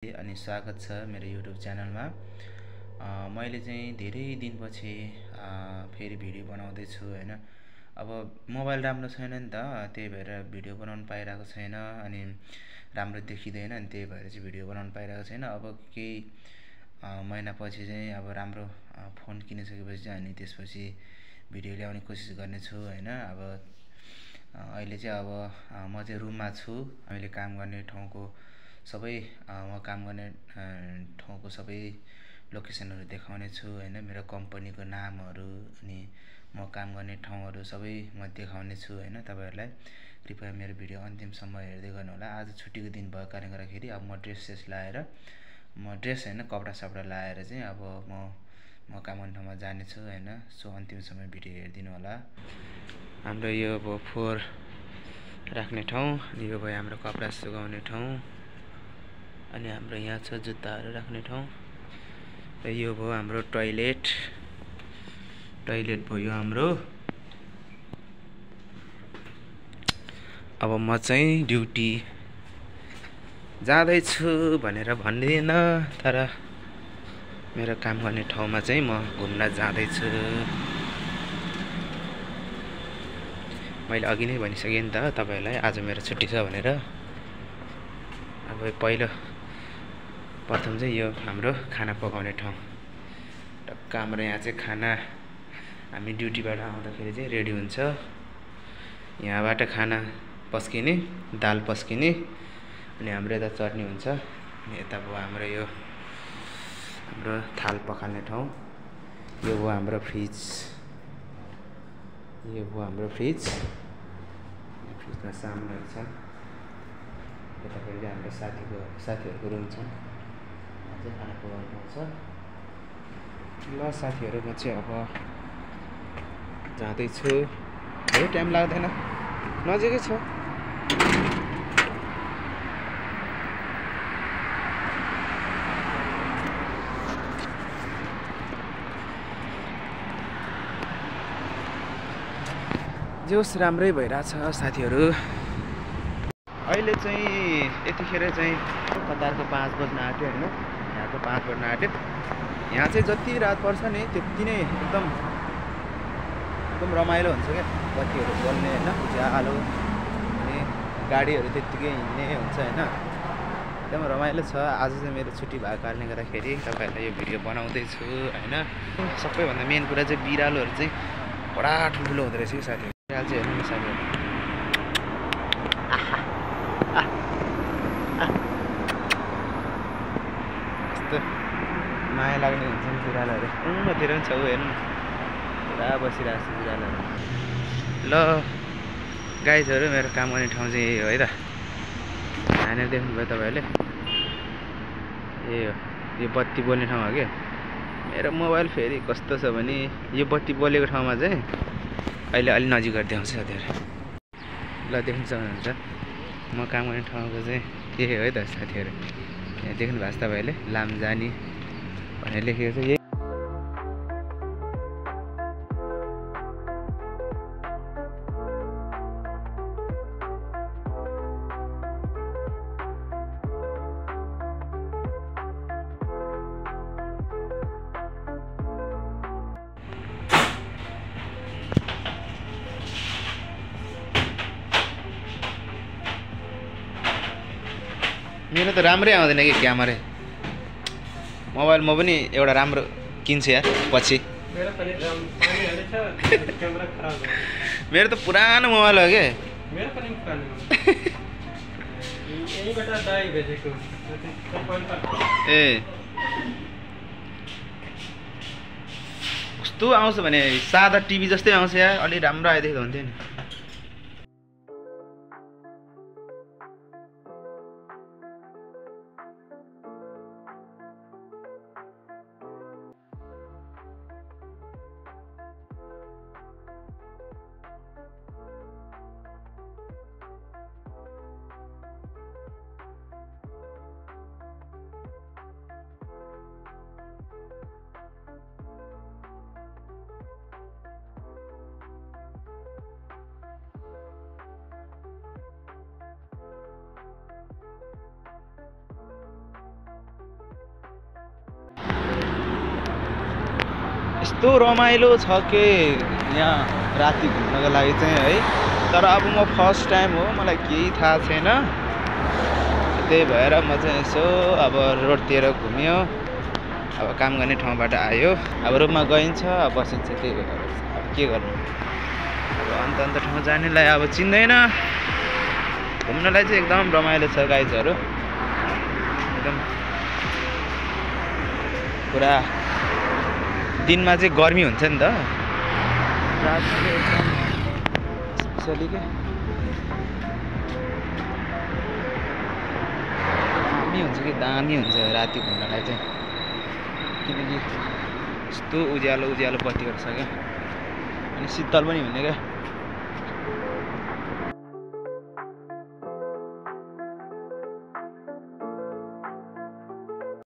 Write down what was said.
अनि स्वागत छ मेरो युट्युब च्यानलमा। मैले चाहिँ धेरै दिनपछि फेरि भिडियो बनाउँदै छु हैन। अब मोबाइल राम्रो छैन नि त, त्यही भएर भिडियो बनाउन पाइरहेको छैन अनि राम्रो देखिँदैन अनि त्यही भएर चाहिँ भिडियो बनाउन पाइरहेको छैन। अब केही महिनापछि चाहिँ अब राम्रो फोन किनिसकेपछि चाहिँ अनि त्यसपछि भिडियो ल्याउने कोसिस गर्नेछु हैन। अब अहिले चाहिँ अब म चाहिँ रुममा छु। मैले काम गर्ने ठाउँको सबै म काम गर्ने ठाउँको सबै लोकेसनहरू देखाउने छु हैन। मेरो कम्पनीको नामहरू अनि म काम गर्ने ठाउँहरू सबै म देखाउने छु हैन। तपाईहरुलाई कृपया मेरो भिडियो अन्तिमसम्म हेर्दै गर्नु होला। आज छुट्टीको दिन भएको कारणले गर्दाखेरि अब म ड्रेस लाएर हैन कपडा सपडा लाएर चाहिँ अब म काम गर्ने ठाउँमा जाने छु हैन। सो अन्तिमसम्म भिडियो हेर्दिनु होला। हाम्रो यो अब फोहोर राख्ने ठाउँ, अनि यो भयो हाम्रो कपडा सुकाउने ठाउँ, अनि हाम्रो यहाँ छ जुत्ताहरू राख्ने ठाउँ, र यो भयो हाम्रो टोयलेट भयो हाम्रो। अब म चाहिँ ड्युटी जाँदैछु भनेर भन्दिनँ, तर मेरो काम गर्ने ठाउँमा चाहिँ म घुम्न जाँदैछु। मैले अघि नै भनिसकेँ नि त तपाईहरुलाई आज मेरो छुट्टी छ भनेर। अब प्रथम चाहिँ यो हाम्रो खाना पकाउने ठाउँ। टक्क हाम्रो यहाँ चाहिँ खाना हामी ड्युटीबाट आउँदाखेरि चाहिँ रेडी हुन्छ। यहाँबाट खाना पस्किने, दाल पस्किने, अनि हाम्रो यता चटनी हुन्छ। अनि यता भयो हाम्रो यो हाम्रो थाल पखाल्ने ठाउँ। यो भयो हाम्रो फ्रिज, फ्रिजमा सामानहरू छन्। यतापट्टि हाम्रो साथीहरूको रुम छ, चाहिँ खाना पकाउनु पाउँछ। ल साथीहरू, म चाहिँ अब जाँदैछु। धेरै टाइम लाग्दैन, नजिकै छ। जोस राम्रै भइरहेछ साथीहरू। अहिले चाहिँ यतिखेर चाहिँ कतारको 5 बज्न आँट्यो हैन। यहाँको 5 बज्न आँट्यो। यहाँ चाहिँ जति रात पर्छ नि त्यति नै एकदम रमाइलो हुन्छ क्या। बत्तीहरू बल्ने हैन, उज्यालो, अनि गाडीहरू त्यतिकै हिँड्ने हुन्छ हैन। एकदम रमाइलो छ। आज चाहिँ मेरो छुट्टी भएको कारणले गर्दाखेरि तपाईहरुलाई यो भिडियो बनाउँदैछु हैन। सबैभन्दा मेन कुरा चाहिँ बिरालोहरू चाहिँ बडा ठुल्ठुलो हुँदो रहेछ कि साथीहरू। बिरालो चाहिँ हेर्नु न साथीहरू, माया लाग्ने हुन्छन् बिरालोहरू। उतिर पनि छ, ऊ हेर्नु पुरा बसिरहेको छ बिरालोहरू। ल गाइजहरू, मेरो काम गर्ने ठाउँ चाहिँ यही हो है त। यहाँनिर देख्नुभयो तपाईँहरूले, यो बत्ती बोल्ने ठाउँ हो क्या। मेरो मोबाइल फेरि कस्तो छ भने यो बत्ती बोलेको ठाउँमा चाहिँ अहिले अलि नजिक गर्दै आउँछ साथीहरू। ल देख्न सक्नुहुन्छ म काम गर्ने ठाउँको चाहिँ यही हो है त साथीहरू। यहाँ देख्नु भएको छ तपाईँहरूले, लामजानी भनेर लेखेको छ। मेरो त राम्रै आउँदैन कि क्यामेरा, मोबाइल म पनि एउटा राम्रो किन्छु यार पछि। मेरो त पुरानो मोबाइल हो क्या। ए कस्तो आउँछ भने सादा टिभी जस्तै आउँछ यार। अलि राम्रो आइदिएको हुन्थ्यो नि। यस्तो रमाइलो छ कि यहाँ राति घुम्नको लागि चाहिँ है। तर अब म फर्स्ट टाइम हो, मलाई केही थाहा छैन, त्यही भएर म चाहिँ यसो अब रोडतिर घुम्यो, अब काम गर्ने ठाउँबाट आयो, अब रुममा गइन्छ, अब बसिन्छ, त्यही भएर अब के गर्नु, अब अन्त ठाउँ जानेलाई अब चिन्दैन। घुम्नलाई चाहिँ एकदम रमाइलो छ गाइजहरू, एकदम पुरा दिनमा चाहिँ गर्मी हुन्छ नि त, रात चाहिँ एकदम स्पेसली के दामी हुन्छ कि दामी हुन्छ राति घुम्नलाई चाहिँ, किनकि यस्तो उज्यालो बत्तीहरू छ क्या, अनि शीतल पनि हुने क्या।